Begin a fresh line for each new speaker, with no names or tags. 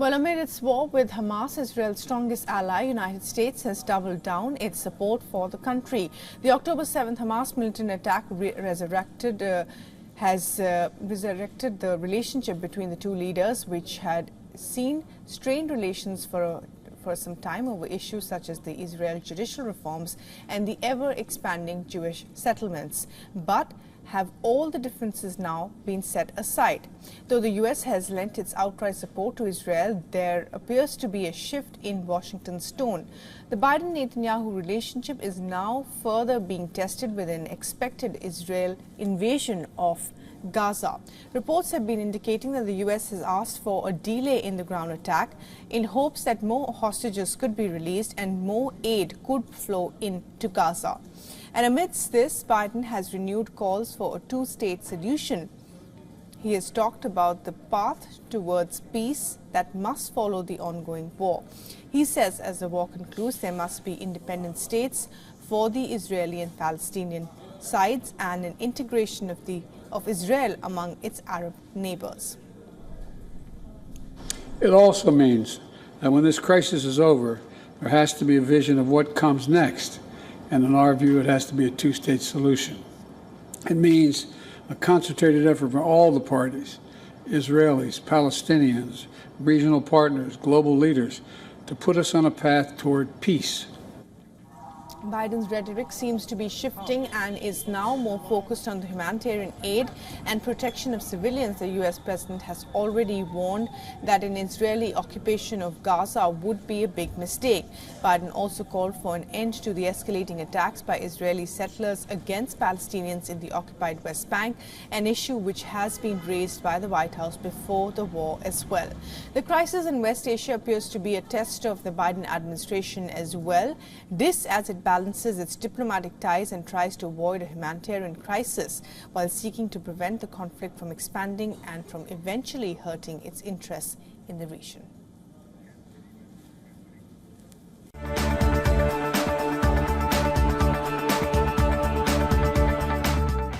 Well, amid its war with Hamas, Israel's strongest ally, United States, has doubled down its support for the country. The October 7th Hamas militant attack has resurrected the relationship between the two leaders, which had seen strained relations for some time over issues such as the Israel judicial reforms and the ever-expanding Jewish settlements. But have all the differences now been set aside? Though the U.S. has lent its outright support to Israel, there appears to be a shift in Washington's tone. The Biden-Netanyahu relationship is now further being tested with an expected Israel invasion of Gaza. Reports have been indicating that the U.S. has asked for a delay in the ground attack in hopes that more hostages could be released and more aid could flow into Gaza. And amidst this, Biden has renewed calls for a two-state solution. He has talked about the path towards peace that must follow the ongoing war. He says as the war concludes, there must be independent states for the Israeli and Palestinian sides and an integration of Israel among its Arab neighbors.
It also means that when this crisis is over, there has to be a vision of what comes next. And in our view, it has to be a two-state solution. It means a concentrated effort from all the parties, Israelis, Palestinians, regional partners, global leaders, to put us on a path toward peace.
Biden's rhetoric seems to be shifting and is now more focused on the humanitarian aid and protection of civilians. The U.S. president has already warned that an Israeli occupation of Gaza would be a big mistake. Biden also called for an end to the escalating attacks by Israeli settlers against Palestinians in the occupied West Bank, an issue which has been raised by the White House before the war as well. The crisis in West Asia appears to be a test of the Biden administration as well. This as it balances its diplomatic ties and tries to avoid a humanitarian crisis while seeking to prevent the conflict from expanding and from eventually hurting its interests in the region.